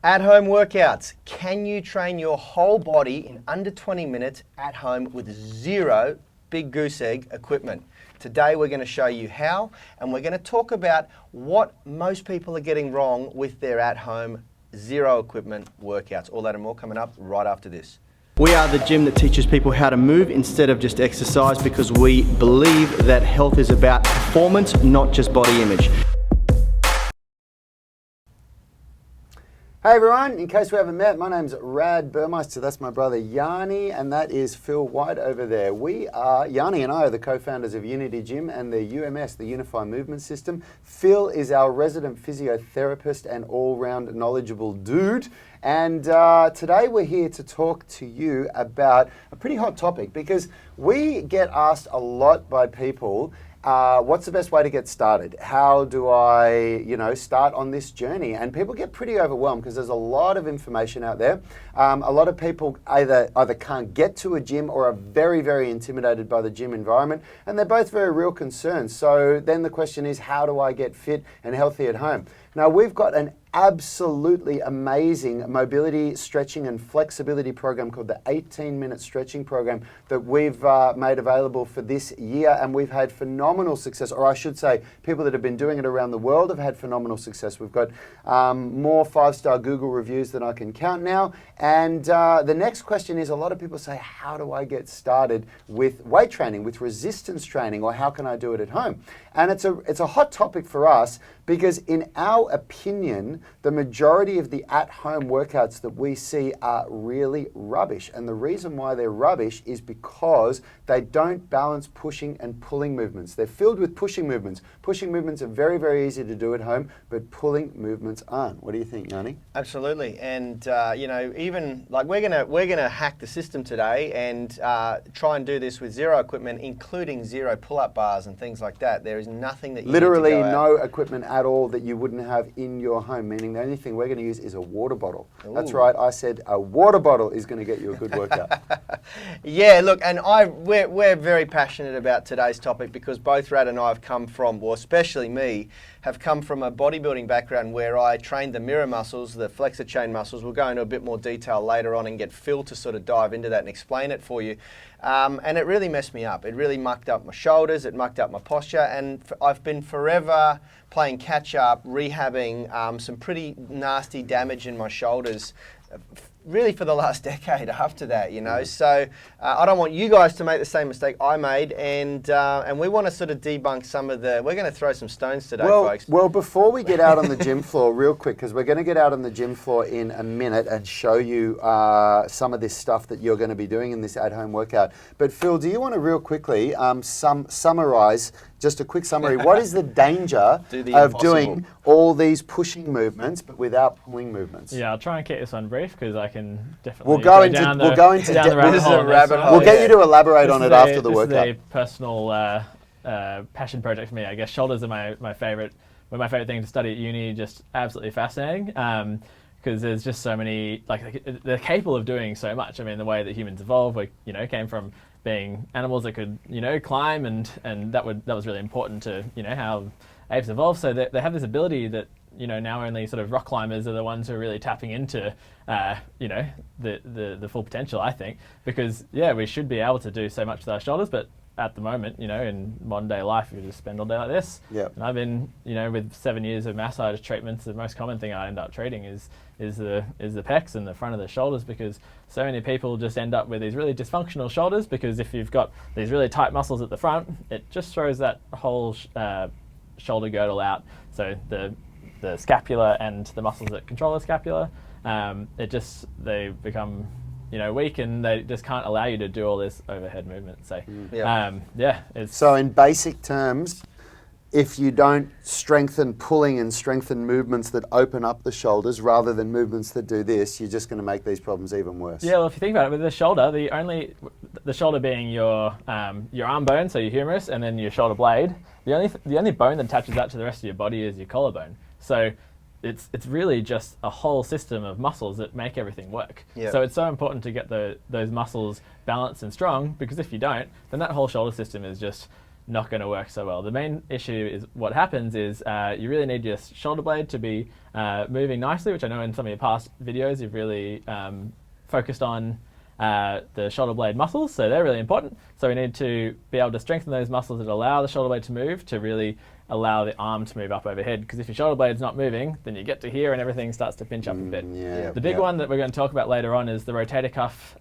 At-home workouts. Can you train your whole body in under 20 minutes at home with zero big goose egg equipment? Today we're going to show you how, and we're going to talk about what most people are getting wrong with their at-home zero equipment workouts. All that and more coming up right after this. We are the gym that teaches people how to move instead of just exercise, because we believe that health is about performance, not just body image. Hey everyone, in case we haven't met, my name's Rad Burmeister, that's my brother Yanni, and that is Phil White over there. Yanni and I are the co-founders of Unity Gym and the UMS, the Unified Movement System. Phil is our resident physiotherapist and all-round knowledgeable dude. And today we're here to talk to you about a pretty hot topic, because we get asked a lot by people, what's the best way to get started? How do I, start on this journey? And people get pretty overwhelmed because there's a lot of information out there. A lot of people either can't get to a gym or are very, very intimidated by the gym environment, and they're both very real concerns. So then the question is, how do I get fit and healthy at home? Now, we've got an absolutely amazing mobility, stretching and flexibility program called the 18-minute stretching program that we've made available for this year, and we've had phenomenal success, or I should say people that have been doing it around the world have had phenomenal success. We've got more 5-star Google reviews than I can count now, and the next question is, a lot of people say, how do I get started with weight training, with resistance training, or how can I do it at home? And it's a hot topic for us, because in our opinion, the majority of the at-home workouts that we see are really rubbish. And the reason why they're rubbish is because they don't balance pushing and pulling movements. They're filled with pushing movements. Pushing movements are very, very easy to do at home, but pulling movements aren't. What do you think, Yanni? Absolutely. And even like we're gonna hack the system today and try and do this with zero equipment, including zero pull-up bars and things like that. There is nothing that you literally need to go no equipment at all that you wouldn't have in your home, meaning the only thing we're going to use is a water bottle. Ooh. That's right, I said a water bottle is going to get you a good workout. Yeah, look, and we're very passionate about today's topic, because both Rad and I have come from, or especially me, have come from a bodybuilding background where I trained the mirror muscles, the flexor chain muscles. We'll go into a bit more detail later on and get Phil to sort of dive into that and explain it for you. And it really messed me up. It really mucked up my shoulders, it mucked up my posture, and I've been forever playing catch up, rehabbing some pretty nasty damage in my shoulders, really for the last decade after that, So I don't want you guys to make the same mistake I made, and we want to sort of debunk some of we're going to throw some stones today, folks. Well, before we get out on the gym floor real quick, because we're going to get out on the gym floor in a minute and show you some of this stuff that you're going to be doing in this at-home workout. But Phil, do you want to real quickly summarize, just a quick summary, what is the danger of doing all these pushing movements but without pulling movements? Yeah, I'll try and keep this one brief, because I can definitely we'll go into the rabbit hole. We'll get you to elaborate on it after the workout. This is a personal passion project for me. I guess shoulders are my favorite thing to study at uni. Just absolutely fascinating. Because there's just so many, they're capable of doing so much. I mean, the way that humans evolved, we came from being animals that could climb, and that was really important to how apes evolved. So they have this ability that now only sort of rock climbers are the ones who are really tapping into the full potential, I think, because we should be able to do so much with our shoulders, but at the moment, in modern day life, you just spend all day like this. Yep. And I've been, with 7 years of massage treatments, the most common thing I end up treating is the pecs and the front of the shoulders, because so many people just end up with these really dysfunctional shoulders, because if you've got these really tight muscles at the front, it just throws that whole shoulder girdle out. So the scapula and the muscles that control the scapula, they become weak, and they just can't allow you to do all this overhead movement. So so in basic terms, if you don't strengthen pulling and strengthen movements that open up the shoulders rather than movements that do this, you're just going to make these problems even worse. Yeah, well, if you think about it, with the shoulder, the shoulder being your arm bone, so your humerus, and then your shoulder blade, the only bone that attaches that to the rest of your body is your collarbone. So it's really just a whole system of muscles that make everything work. Yep. So it's so important to get those muscles balanced and strong, because if you don't, then that whole shoulder system is just not going to work so well. The main issue is what happens is you really need your shoulder blade to be moving nicely, which I know in some of your past videos you've really focused on the shoulder blade muscles, so they're really important. So we need to be able to strengthen those muscles that allow the shoulder blade to move, to really allow the arm to move up overhead. Because if your shoulder blade's not moving, then you get to here and everything starts to pinch up a bit. The big one that we're going to talk about later on is the rotator cuff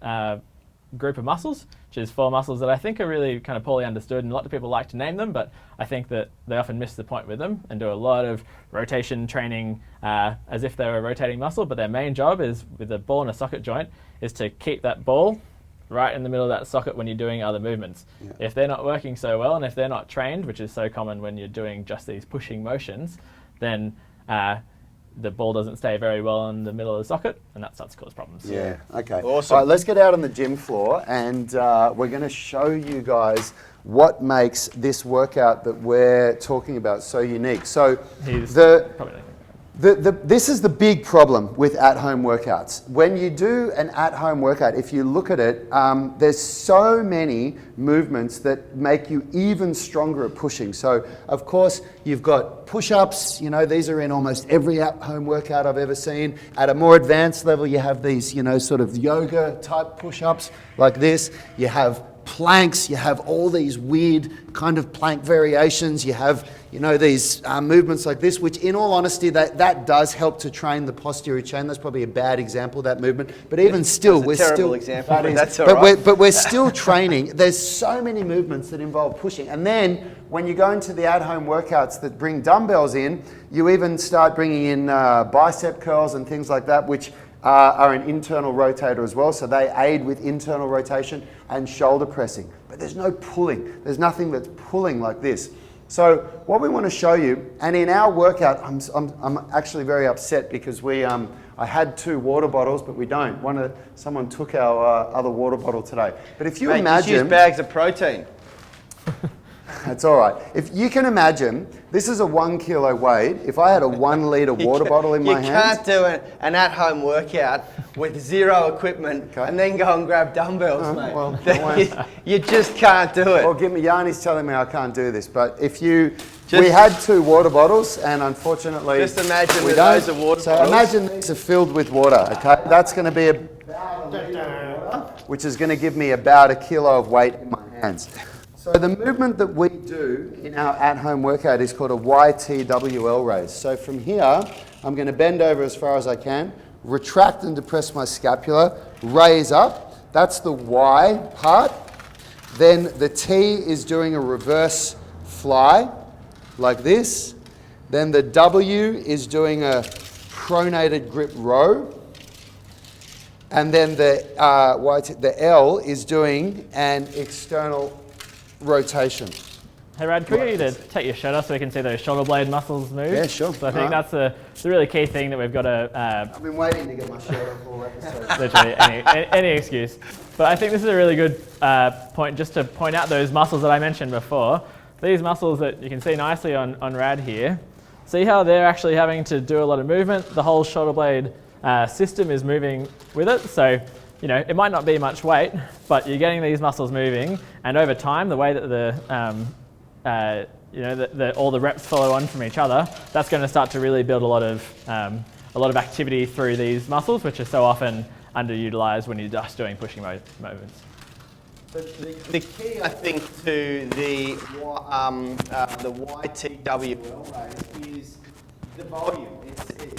group of muscles, which is 4 muscles that I think are really kind of poorly understood, and a lot of people like to name them, but I think that they often miss the point with them and do a lot of rotation training as if they're a rotating muscle, but their main job is, with a ball and a socket joint, is to keep that ball right in the middle of that socket when you're doing other movements. If they're not working so well, and if they're not trained, which is so common when you're doing just these pushing motions, then the ball doesn't stay very well in the middle of the socket, and that starts to cause problems. Yeah, okay. Awesome. All right, let's get out on the gym floor, and we're going to show you guys what makes this workout that we're talking about so unique. So this is the big problem with at-home workouts. When you do an at-home workout, if you look at it, there's so many movements that make you even stronger at pushing. So, of course, you've got push-ups. You know, these are in almost every at-home workout I've ever seen. At a more advanced level, you have these, you know, sort of yoga-type push-ups like this. You have planks, you have all these weird kind of plank variations, you have, you know, these movements like this, which in all honesty, that does help to train the posterior chain. That's probably a bad example of that movement, but even still, we're still... example, but that's all right. But we're still training. There's so many movements that involve pushing. And then when you go into the at-home workouts that bring dumbbells in, you even start bringing in bicep curls and things like that, which are an internal rotator as well, so they aid with internal rotation and shoulder pressing. But there's no pulling. There's nothing that's pulling like this. So what we want to show you, and in our workout, I'm actually very upset because I had 2 water bottles, but we don't. Someone took our other water bottle today. But if you imagine, just use bags of protein. That's all right. If you can imagine, this is a 1 kilo weight. If I had a 1 litre water bottle in my hands... You can't do an at-home workout with 0 equipment and then go and grab dumbbells, mate. Well, you just can't do it. Well, Yanni's telling me I can't do this, but if you... we had 2 water bottles, and unfortunately... Just imagine we those are water bottles. So imagine these are filled with water, okay? That's going to be about a litre of water, which is going to give me about 1 kilo of weight in my hands. So the movement that we do in our at-home workout is called a YTWL raise. So from here, I'm going to bend over as far as I can, retract and depress my scapula, raise up. That's the Y part. Then the T is doing a reverse fly, like this. Then the W is doing a pronated grip row. And then the L is doing an external rotation. Hey Rad, can we get you to take your shirt off so we can see those shoulder blade muscles move? Yeah, sure. So I think that's the really key thing that we've got to... I've been waiting to get my shirt off all episode. Literally, any excuse. But I think this is a really good point just to point out those muscles that I mentioned before. These muscles that you can see nicely on Rad here. See how they're actually having to do a lot of movement? The whole shoulder blade system is moving with it. So, you know, it might not be much weight, but you're getting these muscles moving, and over time, the way that all the reps follow on from each other, that's going to start to really build a lot of activity through these muscles, which are so often underutilized when you're just doing pushing movements. The key, I think, to the YTWL raise is the volume.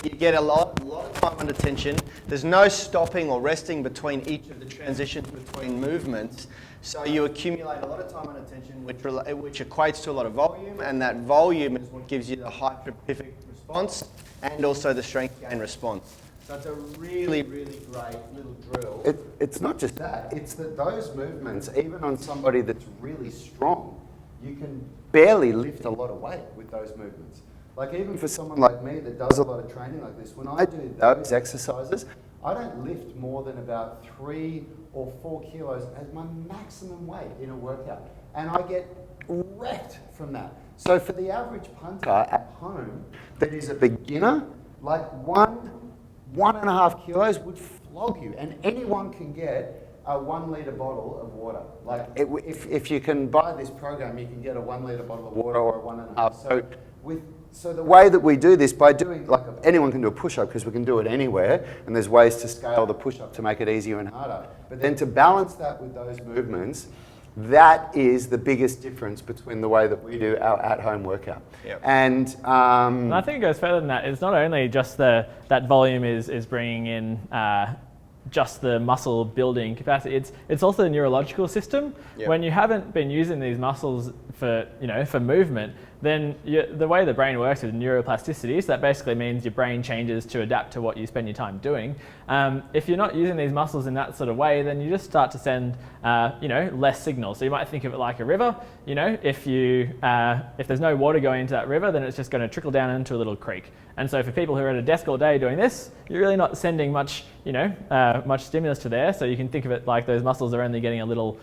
You get a lot of time under tension. There's no stopping or resting between each of the transitions between movements. So you accumulate a lot of time under tension, which equates to a lot of volume, and that volume is what gives you the hypertrophic response and also the strength gain response. So it's a really, really great little drill. It's not just that. It's that those movements, even on somebody that's really strong, you can barely lift a lot of weight with those movements. Like even for someone like me that does a lot of training like this, when I do those exercises, I don't lift more than about 3 or 4 kilos as my maximum weight in a workout. And I get wrecked from that. So for the average punter at home that is a beginner, like 1.5 kilos would flog you. And anyone can get a 1 litre bottle of water. Like if you can buy this program, you can get a 1 litre bottle of water or a 1.5. So the way that we do this, by doing, like anyone can do a push-up because we can do it anywhere, and there's ways to scale the push-up to make it easier and harder. But then to balance that with those movements, that is the biggest difference between the way that we do our at-home workout. Yep. And I think it goes further than that. It's not only just that volume is bringing in just the muscle building capacity. It's also the neurological system. Yep. When you haven't been using these muscles for movement, then the way the brain works is neuroplasticity. So that basically means your brain changes to adapt to what you spend your time doing. If you're not using these muscles in that sort of way, then you just start to send less signals. So you might think of it like a river. If there's no water going into that river, then it's just going to trickle down into a little creek. And so for people who are at a desk all day doing this, you're really not sending much stimulus to there. So you can think of it like those muscles are only getting a little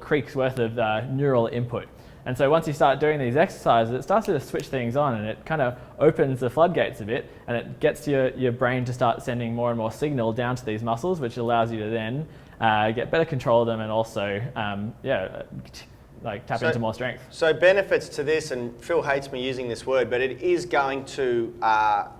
creek's worth of neural input. And so once you start doing these exercises, it starts to switch things on, and it kind of opens the floodgates a bit, and it gets your brain to start sending more and more signal down to these muscles, which allows you to then get better control of them and also tap into more strength. So benefits to this, and Phil hates me using this word, but it is going to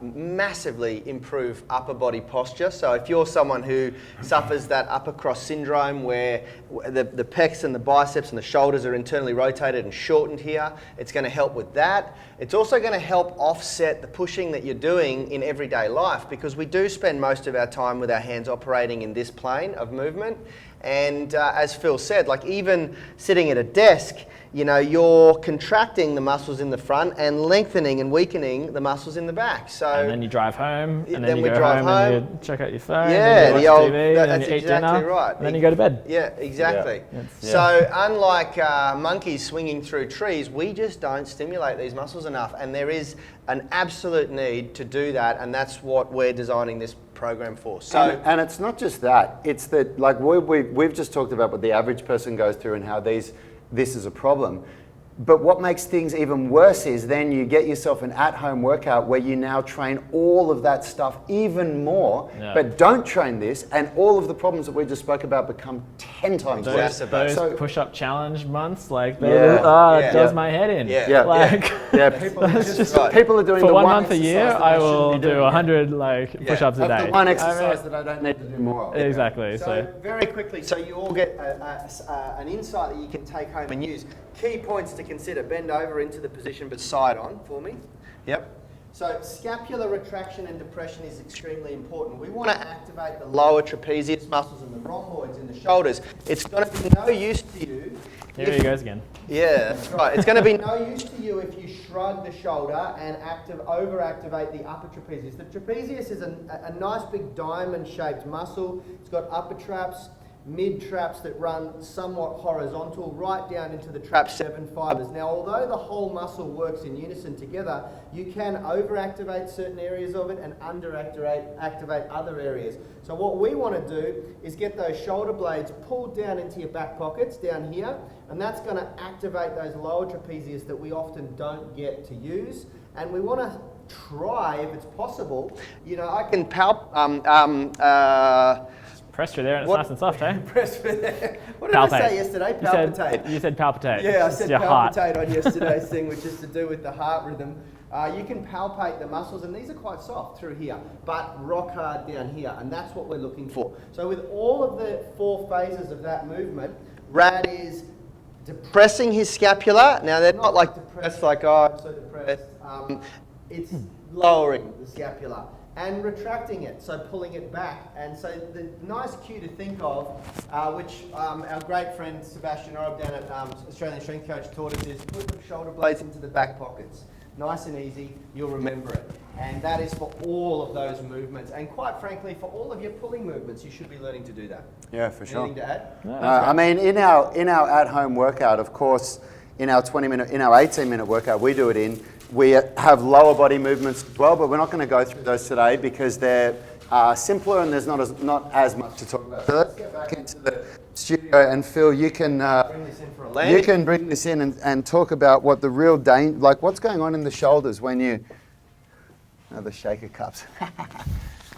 massively improve upper body posture. So if you're someone who suffers that upper cross syndrome where the pecs and the biceps and the shoulders are internally rotated and shortened here, it's going to help with that. It's also going to help offset the pushing that you're doing in everyday life, because we do spend most of our time with our hands operating in this plane of movement. And as Phil said, like even sitting at a desk, you're contracting the muscles in the front and lengthening and weakening the muscles in the back. So and then you drive home, and then you we go drive home and you check out your phone, yeah, and you watch TV, and then you eat exactly dinner, right. and then you go to bed. Yeah, exactly. Yeah. So unlike monkeys swinging through trees, we just don't stimulate these muscles enough, and there is an absolute need to do that, and that's what we're designing this program for. So, and it's not just that, it's that like we've just talked about what the average person goes through and how this is a problem. But what makes things even worse is then you get yourself an at-home workout where you now train all of that stuff even more, but don't train this, and all of the problems that we just spoke about become 10 times worse. Those push-up challenge months, that does my head in. People are doing for the 1 month a year. I will do 100 push-ups a day. The one exercise that I don't need to do more of. Exactly. So very quickly, so you all get an insight that you can take home and use. Key points to consider: bend over into the position but side on for me. Yep. So scapular retraction and depression is extremely important. We want to activate the lower trapezius muscles and the rhomboids in the shoulders. It's going to be no use to you. Here he goes again. Yeah, that's right. It's going to be no use to you if you shrug the shoulder and overactivate the upper trapezius. The trapezius is a nice big diamond-shaped muscle. It's got upper traps, mid traps that run somewhat horizontal right down into the trap 7 fibers. Now, although the whole muscle works in unison together, you can overactivate certain areas of it and activate other areas. So what we want to do is get those shoulder blades pulled down into your back pockets down here, and that's going to activate those lower trapezius that we often don't get to use. And we want to try, if it's possible, I can press through there and it's nice and soft, eh? Press through there. What did I say yesterday? Palpitate. You said palpitate. Yeah, I said your palpitate heart. on yesterday's thing, which is to do with the heart rhythm. You can palpate the muscles, and these are quite soft through here, but rock hard down here, and that's what we're looking for. So with all of the 4 phases of that movement, Rad is depressing his scapula. Now, they're not like depressed, like, oh, I'm so depressed. It's lowering the scapula and retracting it, so pulling it back. And so the nice cue to think of, which our great friend Sebastian Orob down at Australian Strength Coach taught us, is put the shoulder blades into the back pockets. Nice and easy, you'll remember it. And that is for all of those movements. And quite frankly, for all of your pulling movements, you should be learning to do that. Yeah, for sure. Anything to add? I mean, in our at-home workout, of course, in our 18-minute workout, we have lower body movements as well, but we're not going to go through those today because they're simpler and there's not as much to talk about. So let's get back into the studio, and Phil, you can bring this in for a landing. You can bring this in and talk about what the real danger, like what's going on in the shoulders when you, the shaker cups.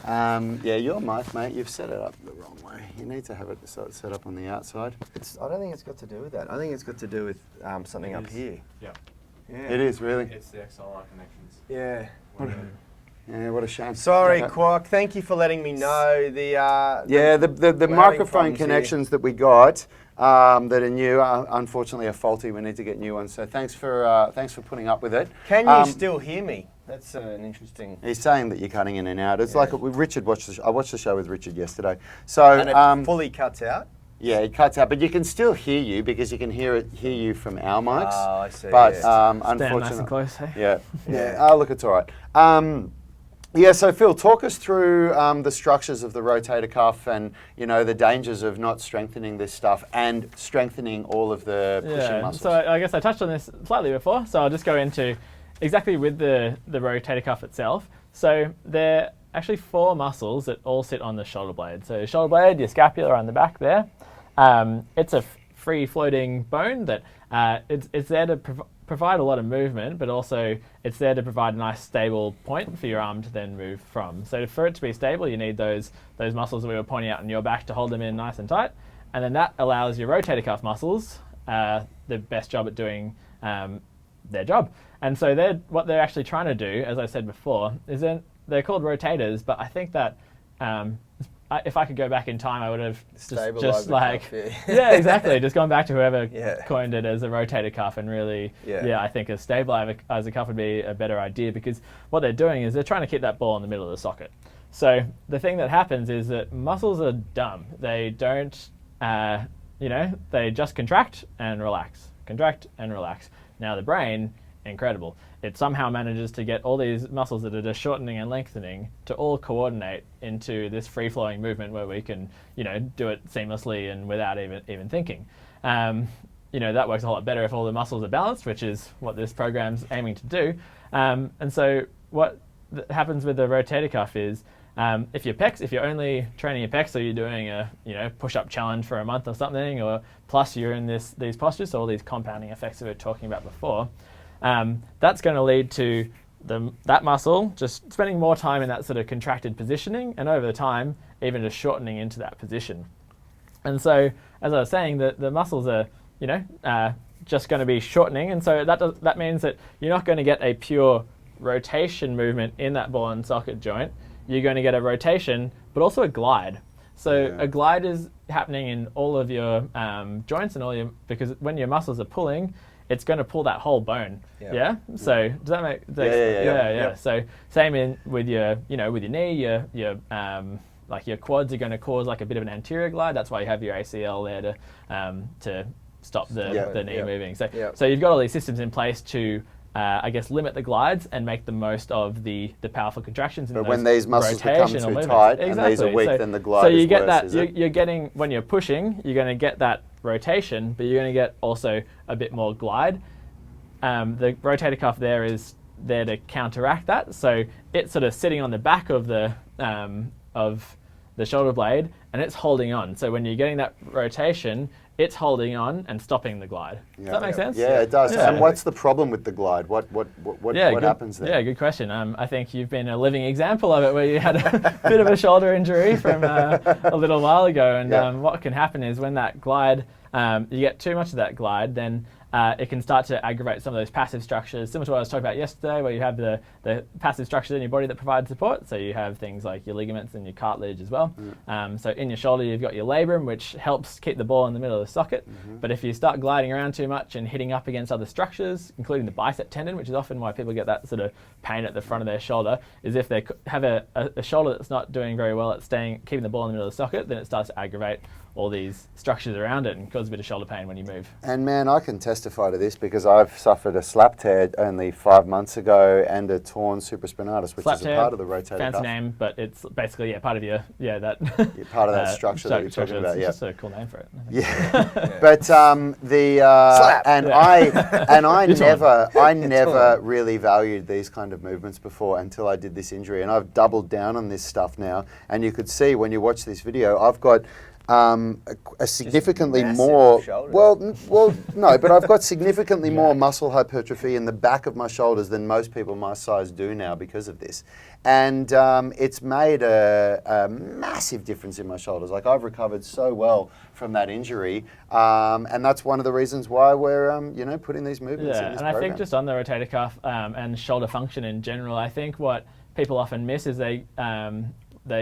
Yeah, your mic, mate, you've set it up the wrong way. You need to have it set up on the outside. I don't think it's got to do with that. I think it's got to do with something up here. Yeah. Yeah. It is, really? It's the XLR connections. Yeah. Yeah, what a shame. Sorry, Okay. Quack. Thank you for letting me know. The the we're microphone having problems connections that we got that are new, unfortunately, are faulty. We need to get new ones. So thanks for putting up with it. Can you still hear me? That's an interesting. He's saying that you're cutting in and out. It's Yeah. like Richard watched. I watched the show with Richard yesterday. So And it fully cuts out. yeah, it cuts out, but you can still hear you because you can hear you from our mics. Oh, I see. But yeah. Stand nice unfortunately, and close, hey? yeah. Yeah. Oh, look, it's all right. Yeah, so Phil, talk us through the structures of the rotator cuff and, you know, the dangers of not strengthening this stuff and strengthening all of the pushing muscles. So I guess I touched on this slightly before, so I'll just go into exactly with the rotator cuff itself. So there are actually 4 muscles that all sit on the shoulder blade. So shoulder blade, your scapula on the back there. It's a free-floating bone that it's there to provide a lot of movement, but also it's there to provide a nice stable point for your arm to then move from. So for it to be stable, you need those muscles that we were pointing out in your back to hold them in nice and tight, and then that allows your rotator cuff muscles the best job at doing their job. And so what they're actually trying to do, as I said before, is they're called rotators, but I think that if I could go back in time, I would have just like, yeah, exactly, just gone back to whoever coined it as a rotator cuff and really, I think a stabilizer cuff would be a better idea, because what they're doing is they're trying to keep that ball in the middle of the socket. So the thing that happens is that muscles are dumb. They don't, they just contract and relax, contract and relax. Now the brain, incredible. It somehow manages to get all these muscles that are just shortening and lengthening to all coordinate into this free-flowing movement where we can, do it seamlessly and without even thinking. That works a whole lot better if all the muscles are balanced, which is what this program's aiming to do. And so what happens with the rotator cuff is if you're only training your pecs, so you're doing a push-up challenge for a month or something, or plus you're in these postures, so all these compounding effects that we were talking about before. That's going to lead to that muscle just spending more time in that sort of contracted positioning, and over the time, even just shortening into that position. And so, as I was saying, the muscles are, just going to be shortening, and so that means that you're not going to get a pure rotation movement in that ball and socket joint. You're going to get a rotation, but also a glide. So a glide is happening in all of your joints and because when your muscles are pulling, it's going to pull that whole bone. Yeah. So does that make sense? Yeah. So same with your, with your knee, your like your quads are going to cause like a bit of an anterior glide. That's why you have your ACL there to stop the knee moving. So you've got all these systems in place to limit the glides and make the most of the powerful contractions. But when these muscles become too tight and these are weak, then the glide is worse. So you get that. You're getting, when you're pushing, you're going to get that rotation, but you're going to get also a bit more glide. The rotator cuff there is there to counteract that. So it's sort of sitting on the back of the shoulder blade, and it's holding on. So when you're getting that rotation, it's holding on and stopping the glide. Does that make sense? Yeah, it does. And what's the problem with the glide? What happens there? Yeah, good question. I think you've been a living example of it, where you had a bit of a shoulder injury from a little while ago. And what can happen is when that glide, you get too much of that glide, then it can start to aggravate some of those passive structures, similar to what I was talking about yesterday, where you have the passive structures in your body that provide support. So you have things like your ligaments and your cartilage as well. So in your shoulder, you've got your labrum, which helps keep the ball in the middle of the socket. But if you start gliding around too much and hitting up against other structures, including the bicep tendon, which is often why people get that sort of pain at the front of their shoulder, is if they have a shoulder that's not doing very well at keeping the ball in the middle of the socket, then it starts to aggravate all these structures around it and cause a bit of shoulder pain when you move. And man, I can testify to this because I've suffered a slap tear only 5 months ago and a torn supraspinatus, which is a part of the rotator cuff. Fancy name, but it's basically part of that. You're part of that structure that you're talking about. It's just a cool name for it. But slap. I never really valued these kind of movements before until I did this injury, and I've doubled down on this stuff now. And you could see when you watch this video, I've got a significantly massive more. shoulders. Well, no, but I've got significantly more muscle hypertrophy in the back of my shoulders than most people my size do now because of this, and it's made a massive difference in my shoulders. Like I've recovered so well from that injury, and that's one of the reasons why we're putting these movements in this and I program. think just on the rotator cuff and shoulder function in general, I think what people often miss is they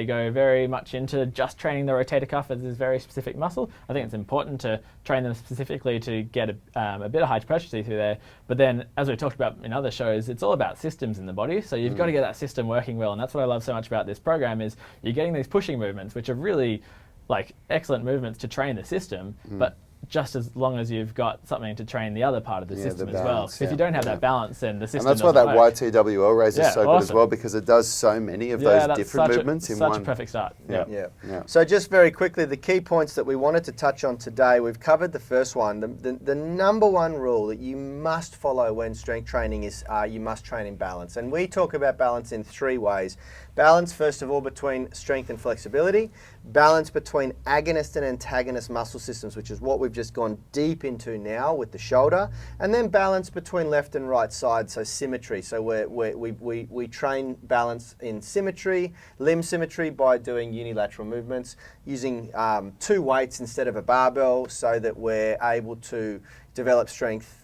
go very much into just training the rotator cuff as this very specific muscle. I think it's important to train them specifically to get a bit of hypertrophy through there. But then, as we talked about in other shows, it's all about systems in the body. So you've got to get that system working well. And that's what I love so much about this program is you're getting these pushing movements, which are really like excellent movements to train the system, but just as long as you've got something to train the other part of the system the as well. balance, If you don't have that balance, then the system and that's why that work. YTWL raise is so good as well, because it does so many of those different movements in one. Such a perfect start. Yeah. So just very quickly, the key points that we wanted to touch on today, we've covered the first one. The number one rule that you must follow when strength training is you must train in balance. And we talk about balance in three ways. Balance, first of all, between strength and flexibility. Balance between agonist and antagonist muscle systems, which is what we've just gone deep into now with the shoulder. And then balance between left and right side, so symmetry. So we train balance in symmetry, limb symmetry, by doing unilateral movements, using 2 weights instead of a barbell, so that we're able to develop strength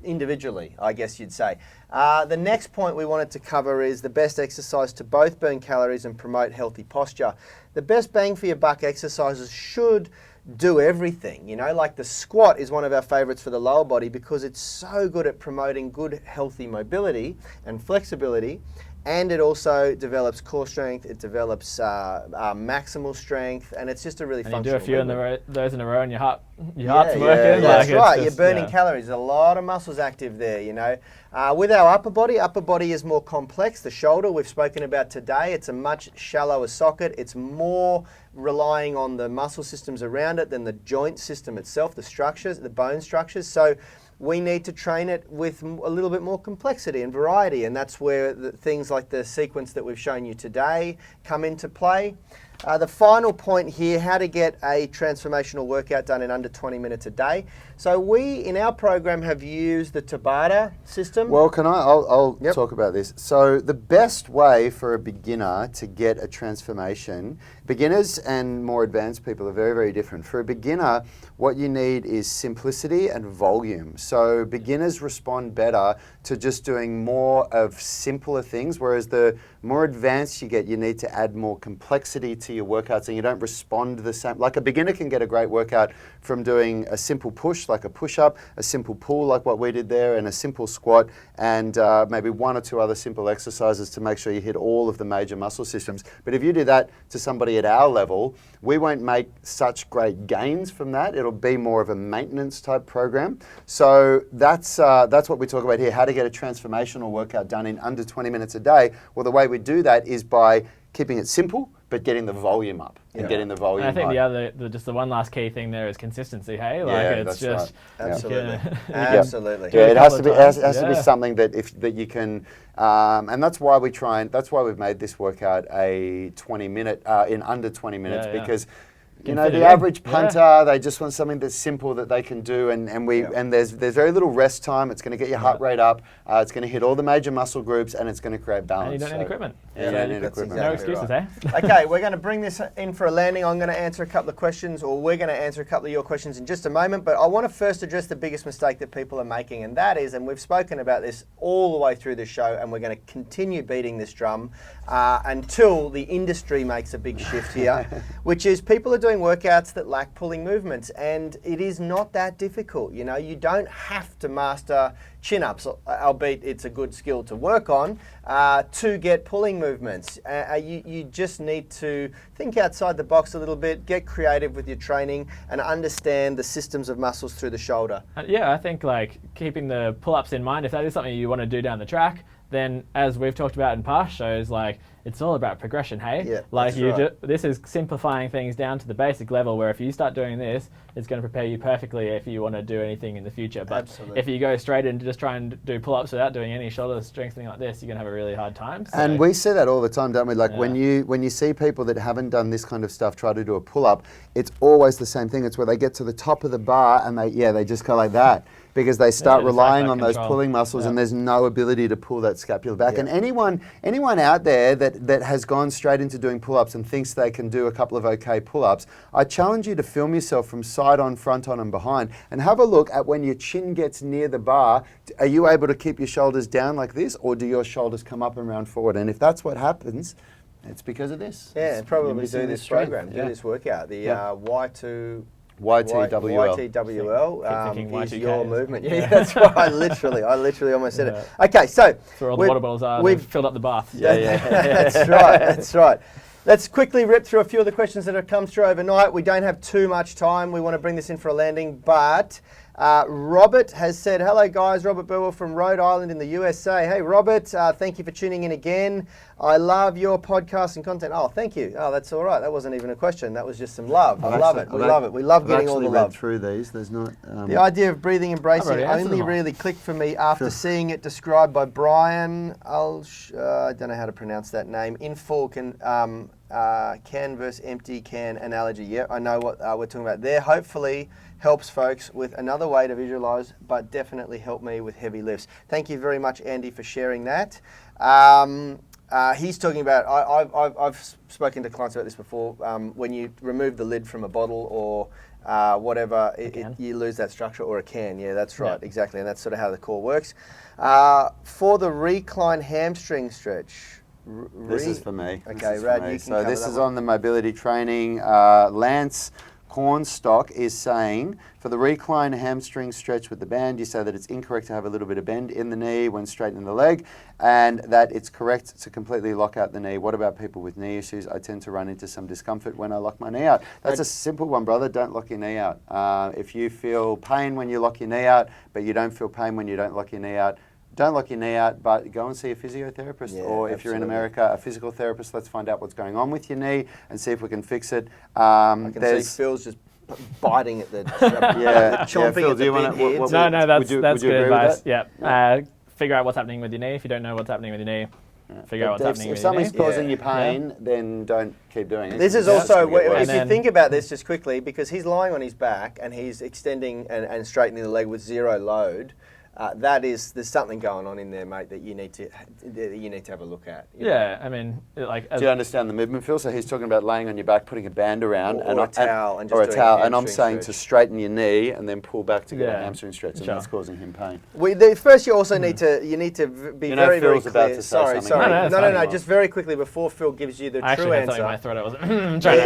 individually, I guess you'd say. The next point we wanted to cover is the best exercise to both burn calories and promote healthy posture. The best bang for your buck exercises should do everything, like the squat is one of our favorites for the lower body because it's so good at promoting good healthy mobility and flexibility. And it also develops core strength, it develops maximal strength, and it's just a really functional you do a few those in a row and your heart's working. That's right, you're burning calories. A lot of muscles active there, With our upper body is more complex. The shoulder we've spoken about today, it's a much shallower socket. It's more relying on the muscle systems around it than the joint system itself, the structures, the bone structures. So we need to train it with a little bit more complexity and variety, and that's where things like the sequence that we've shown you today come into play. The final point here, how to get a transformational workout done in under 20 minutes a day. So we, in our program, have used the Tabata system. Well, I'll talk about this. So the best way for a beginner to get a transformation, beginners and more advanced people are very, very different. For a beginner, what you need is simplicity and volume. So beginners respond better to just doing more of simpler things, whereas the more advanced you get, you need to add more complexity to your workouts, and you don't respond the same. Like a beginner can get a great workout from doing a simple push, like a push-up, a simple pull, like what we did there, and a simple squat, and maybe 1 or 2 other simple exercises to make sure you hit all of the major muscle systems. But if you do that to somebody at our level, we won't make such great gains from that. It'll be more of a maintenance type program. So that's what we talk about here, how to get a transformational workout done in under 20 minutes a day. Well, the way we do that is by keeping it simple, but getting the volume up and getting the volume. And I think high. the one last key thing there is consistency. Hey, It's just right. Absolutely, absolutely. Yeah, it has to be. It has to be something that you can, and that's why That's why we've made this workout a 20-minute in under 20 minutes because. The average punter, they just want something that's simple that they can do, and there's very little rest time. It's going to get your heart rate up. It's going to hit all the major muscle groups, and it's going to create balance. And you don't need equipment. You don't need equipment. No excuses, eh? Okay, we're going to bring this in for a landing. I'm going to answer a couple of questions, or we're going to answer a couple of your questions in just a moment, but I want to first address the biggest mistake that people are making, and that is, and we've spoken about this all the way through the show, and we're going to continue beating this drum until the industry makes a big shift here, which is people are doing workouts that lack pulling movements, and it is not that difficult. You don't have to master chin-ups, albeit it's a good skill to work on, to get pulling movements. You just need to think outside the box a little bit, get creative with your training, and understand the systems of muscles through the shoulder. I think keeping the pull-ups in mind, if that is something you want to do down the track, then as we've talked about in past shows, like it's all about progression, hey? Yeah, like that's right. this is simplifying things down to the basic level where if you start doing this, it's going to prepare you perfectly if you want to do anything in the future. But Absolutely. if you go straight into just try and do pull-ups without doing any shoulder strengthening like this, you're going to have a really hard time. So. And we see that all the time, don't we? Like Yeah. when you see people that haven't done this kind of stuff try to do a pull-up, it's always the same thing. It's where they get to the top of the bar and they just go like that because they start just lack relying that on those control. pulling muscles and there's no ability to pull that scapula back. Yeah. And anyone out there that has gone straight into doing pull-ups and thinks they can do a couple of okay pull-ups, I challenge you to film yourself from side on, front on and behind and have a look at when your chin gets near the bar. Are you able to keep your shoulders down like this or do your shoulders come up and round forward? And if that's what happens, it's because of this. Yeah, It's- and probably you're missing do this strength. program, do Yeah. this workout, the Yeah. YTWL. Keep thinking Is Y2K your is- movement. Yeah, that's right. I literally almost said it. Okay, so That's where all the water bottles are. we've They've filled up the bath. that's right. That's right. Let's quickly rip through a few of the questions that have come through overnight. We don't have too much time. We want to bring this in for a landing, but Robert has said, hello guys, Robert Burwell from Rhode Island in the USA. Hey Robert, thank you for tuning in again. I love your podcast and content. Oh, thank you. Oh, that's all right. That wasn't even a question. That was just some love. I love it. We love it. We love getting all the I've actually read love. through these. There's not... The idea of breathing and bracing already answered only them all. really clicked for me after seeing it described by Brian. I don't know how to pronounce that name. In full, can versus empty can analogy. Yeah, I know what we're talking about there. Hopefully helps folks with another way to visualize, but definitely helped me with heavy lifts. Thank you very much, Andy, for sharing that. He's talking about, I've spoken to clients about this before, when you remove the lid from a bottle or whatever, you lose that structure, or a can. Yeah, that's right, exactly, and that's sort of how the core works. For the recline hamstring stretch, This is for me. Okay, Rad, you can So cover this that is one. on the mobility training. Lance Cornstock is saying, for the recline hamstring stretch with the band, you say that it's incorrect to have a little bit of bend in the knee when straightening the leg, and that it's correct to completely lock out the knee. What about people with knee issues? I tend to run into some discomfort when I lock my knee out. That's a simple one, brother. Don't lock your knee out. If you feel pain when you lock your knee out, but you don't feel pain when you don't lock your knee out, don't lock your knee out, but go and see a physiotherapist, or if you're in America, a physical therapist. Let's find out what's going on with your knee and see if we can fix it. I can see Phil's just biting at the chomping Phil, at do you the wanna- bit here. what- No, that's would you good agree with advice. that? Yeah. Figure out what's happening with your knee. If you don't know what's happening with your knee, figure out what's happening If with your knee. something's causing you pain, then don't keep doing it. This is It's also, gonna get worse. if you think about this just quickly, because he's lying on his back and he's extending and straightening the leg with zero load, there's something going on in there, mate, that you need to have a look at. You know? Yeah, I mean, like Do you understand the movement, Phil? So he's talking about laying on your back, putting a band around, Or a towel, and just or a doing towel, a and I'm hamstring saying to stretch. straighten your knee and then pull back to get a Yeah. hamstring stretch, and Sure. that's causing him pain. First, you also need to be You know very, very Phil's about clear. to say Sorry. something. No, it's fine. Just very quickly before Phil gives you the I true actually had answer. something in my throat. I wasn't trying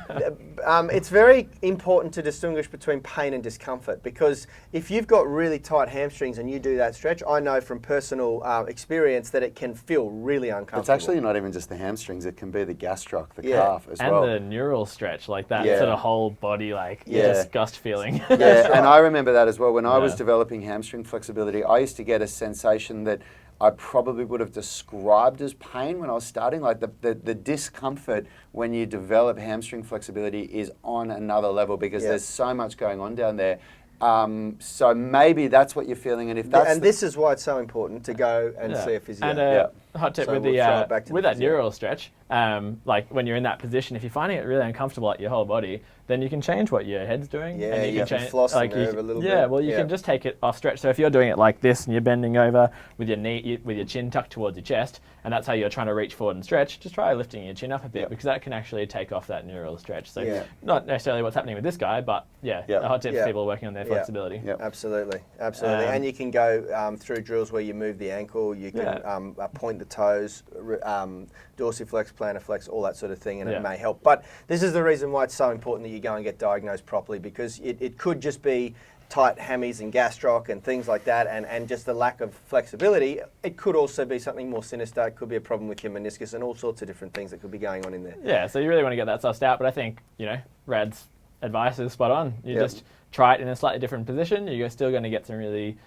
to. It's very important to distinguish between pain and discomfort, because if you've got really tight hamstrings and you do that stretch, I know from personal experience that it can feel really uncomfortable. It's actually not even just the hamstrings; it can be the gastroc, the Yeah. calf as And well. the neural stretch, like that Yeah. sort of whole body, like Yeah. disgust feeling. Yeah, and I remember that as well. When I was Yeah. developing hamstring flexibility, I used to get a sensation that I probably would have described as pain when I was starting. Like the discomfort when you develop hamstring flexibility is on another level, because there's so much going on down there. So maybe that's what you're feeling, and if that's this is why it's so important to go and see a physio. And hot tip So with we'll throw it back to with the that physio. neural stretch, like when you're in that position, if you're finding it really uncomfortable at your whole body, then you can change what your head's doing. Yeah, and you can can change, floss the like nerve a little yeah, bit. well, you Yeah. can just take it off stretch. So if you're doing it like this and you're bending over with your knee, with your chin tucked towards your chest, and that's how you're trying to reach forward and stretch, just try lifting your chin up a bit, because that can actually take off that neural stretch. So not necessarily what's happening with this guy, but a hot tip for people working on their flexibility. Absolutely. And you can go through drills where you move the ankle, you can point the toes, dorsiflex, plantar flex, all that sort of thing, and it may help. But this is the reason why it's so important that you go and get diagnosed properly, because it could just be tight hammies and gastroc and things like that, and just the lack of flexibility. It could also be something more sinister. It could be a problem with your meniscus and all sorts of different things that could be going on in there. Yeah, so you really want to get that sussed out, but I think, Rad's advice is spot on. You just try it in a slightly different position, you're still going to get some really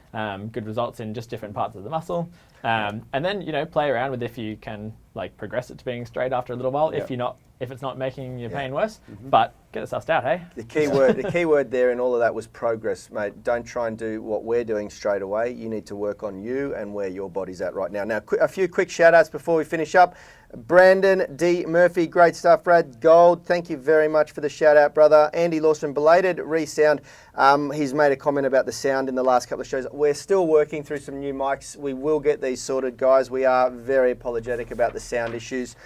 good results in just different parts of the muscle. And then, you know, play around with if you can like progress it to being straight after a little while, if it's not making your pain worse, but get it sussed out, hey? The key word there in all of that was progress, mate. Don't try and do what we're doing straight away. You need to work on you and where your body's at right now. Now, a few quick shout outs before we finish up. Brandon D. Murphy, great stuff. Brad Gold, thank you very much for the shout out, brother. Andy Lawson, belated resound. He's made a comment about the sound in the last couple of shows. We're still working through some new mics. We will get these sorted, guys. We are very apologetic about the sound issues.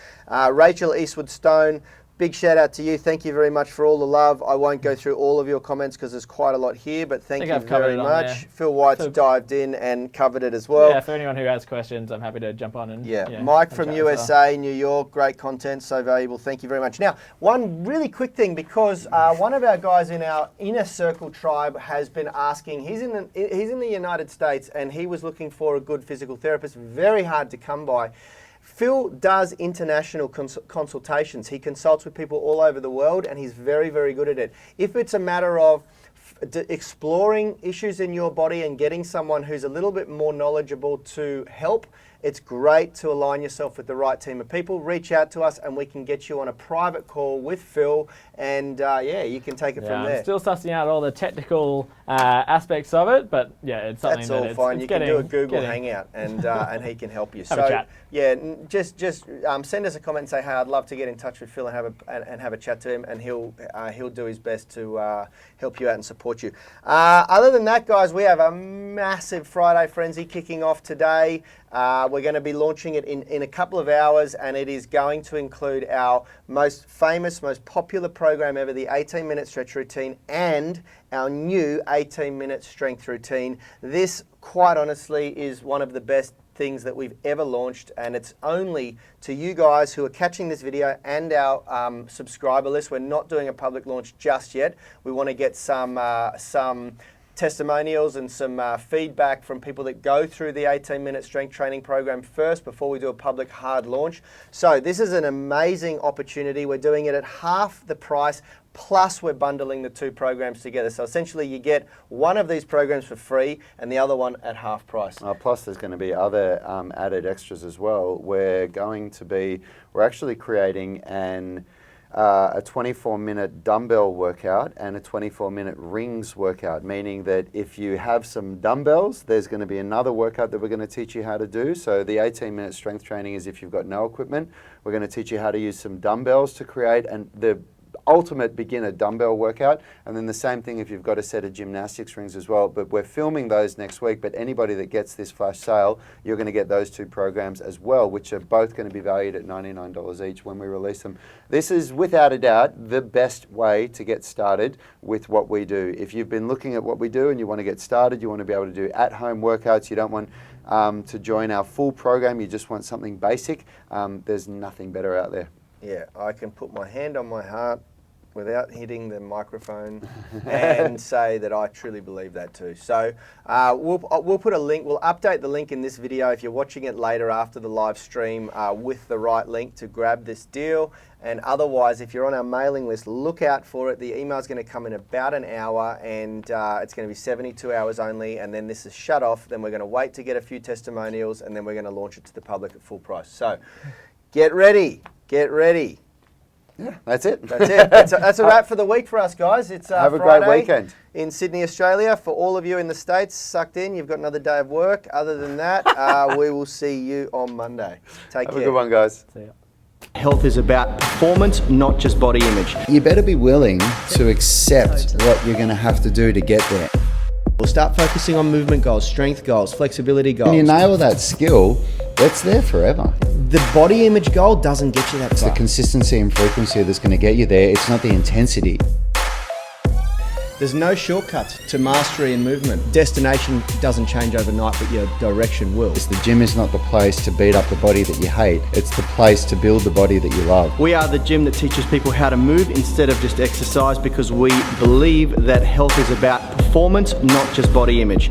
Rachel Eastwood Stone, big shout out to you. Thank you very much for all the love. I won't go through all of your comments because there's quite a lot here, but thank you very much. Phil White's dived in and covered it as well. Yeah, for anyone who has questions, I'm happy to jump on and Mike from USA, New York, great content, so valuable. Thank you very much. Now, one really quick thing, because one of our guys in our Inner Circle tribe has been asking. He's in the United States and he was looking for a good physical therapist. Very hard to come by. Phil does international consultations. He consults with people all over the world and he's very, very good at it. If it's a matter of exploring issues in your body and getting someone who's a little bit more knowledgeable to help, it's great to align yourself with the right team of people. Reach out to us and we can get you on a private call with Phil and you can take it from there. I'm still sussing out all the technical aspects of it, but it's something that's all fine. You can do a Google Hangout and he can help you. Have a chat. Yeah, just send us a comment and say, hey, I'd love to get in touch with Phil and have a chat to him, and he'll do his best to help you out and support you. Other than that, guys, we have a massive Friday Frenzy kicking off today. We're going to be launching it in a couple of hours, and it is going to include our most famous, most popular program ever, the 18-minute stretch routine, and our new 18-minute strength routine. This, quite honestly, is one of the best things that we've ever launched, and it's only to you guys who are catching this video and our subscriber list. We're not doing a public launch just yet. We want to get some testimonials and some feedback from people that go through the 18-minute strength training program first before we do a public hard launch. So this is an amazing opportunity. We're doing it at half the price, plus we're bundling the two programs together. So essentially you get one of these programs for free and the other one at half price. Plus there's going to be other added extras as well. We're actually creating a 24-minute dumbbell workout and a 24-minute rings workout, meaning that if you have some dumbbells, there's going to be another workout that we're going to teach you how to do. So the 18-minute strength training is if you've got no equipment. We're going to teach you how to use some dumbbells to create the ultimate beginner dumbbell workout, and then the same thing if you've got a set of gymnastics rings as well. But we're filming those next week, but anybody that gets this flash sale, you're going to get those two programs as well, which are both going to be valued at $99 each when we release them. This is without a doubt the best way to get started with what we do. If you've been looking at what we do and you want to get started, you want to be able to do at-home workouts, you don't want to join our full program, you just want something basic, there's nothing better out there. Yeah, I can put my hand on my heart without hitting the microphone and say that I truly believe that too. So we'll put a link, we'll update the link in this video if you're watching it later after the live stream with the right link to grab this deal. And otherwise, if you're on our mailing list, look out for it. The email's going to come in about an hour, and it's going to be 72 hours only, and then this is shut off. Then we're going to wait to get a few testimonials, and then we're going to launch it to the public at full price. So get ready. Get ready. Yeah, that's it. That's it. That's a wrap for the week for us, guys. It's have a Friday great weekend in Sydney, Australia. For all of you in the States, sucked in. You've got another day of work. Other than that, we will see you on Monday. Take care. Have a good one, guys. See ya. Health is about performance, not just body image. You better be willing to accept what you're going to have to do to get there. We'll start focusing on movement goals, strength goals, flexibility goals. When you nail that skill, it's there forever. The body image goal doesn't get you that It's far. the consistency and frequency that's going to get you there. It's not the intensity. There's no shortcuts to mastery and movement. Destination doesn't change overnight, but your direction will. The gym is not the place to beat up the body that you hate. It's the place to build the body that you love. We are the gym that teaches people how to move instead of just exercise, because we believe that health is about performance, not just body image.